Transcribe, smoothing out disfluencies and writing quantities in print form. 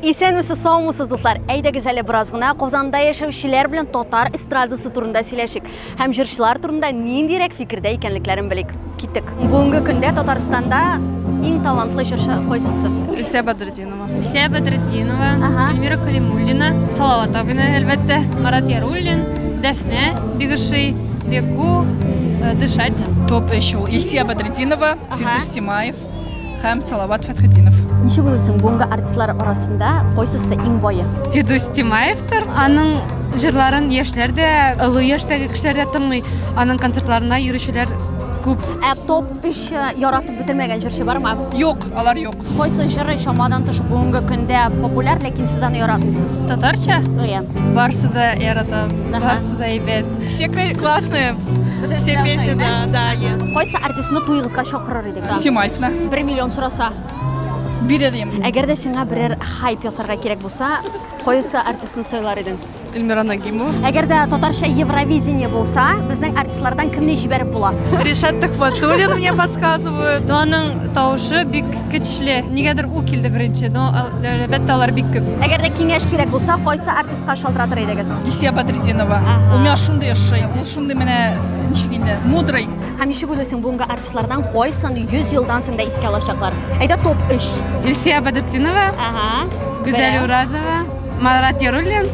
Исәнмесез, саумысыз достар. Әйдәгез әле биразгына Казанда яшәүчеләр белән татар эстрадасы турында сөйләшик. Һәм җырчылар турында ниндирәк фикердә икәнлекләрен белик. Киттек. Бүгенге көндә Татарстанда иң талантлы җырчы кайсысы? Илсия Бадретдинова. Илсия Бадретдинова, Эльмира Калимуллина, Салават абыйны, әлбәттә, Марат Яруллин, Дәфне, Бигыши, Беку, Дышать. Топ еще Илсия Бадретдинова, Фирдус Тимаев һәм Салават Фәтхетдинов. Ничек уйлыйсың, бүгенге артистлар арасында кайсысы иң бае? Фирдус Тимаевтыр. Аның җырларын яшьләр дә, олы яшьтәге кешеләр дә тыңлый. Аның концертларына йөрүчеләр күп. Топ 3 яратып бетермәгән җырчы бармы? Юк, алар юк. Кайсы җыры шамадан тыш бүгенге көндә популяр, ләкин сез аны яратмыйсыз? Татарча? Иә. Барсы да яратам, барсы да әйбәт. Все классные. Все песни, да, есть. Кайсы артистны туйыгызга чакырыр идегез? Тимаевна. 1 миллион сораса. Бирерим. Әгәр дә сиңа берәр хайп ясарга кирәк булса, кайсы артистны сайлар идең? Эльмира Нагимова. Әгәр дә татарча Евровидение булса, безнең артистлардан кемне җибәреп була? Решат Тахватуллин мне подсказывают. Но аның тавышы бик көчле. Нигәдер ул килде беренче, но әлбәттә алар бик күп. Әгәр дә киңәш кирәк булса, кайсы артистка шалтыратыр идегез? Илсия Бадретдинова. У меня шундай яшый. Ул шундай менә ничек инде, мудрый. Һәм ничек уйлыйсың, бүгенге артистлардан кайсын 100 елдан соң да искә алачаклар? Әйдә топ 3. Илсия Бадретдинова, Ага. Гүзәл Уразова, Марат Яруллин,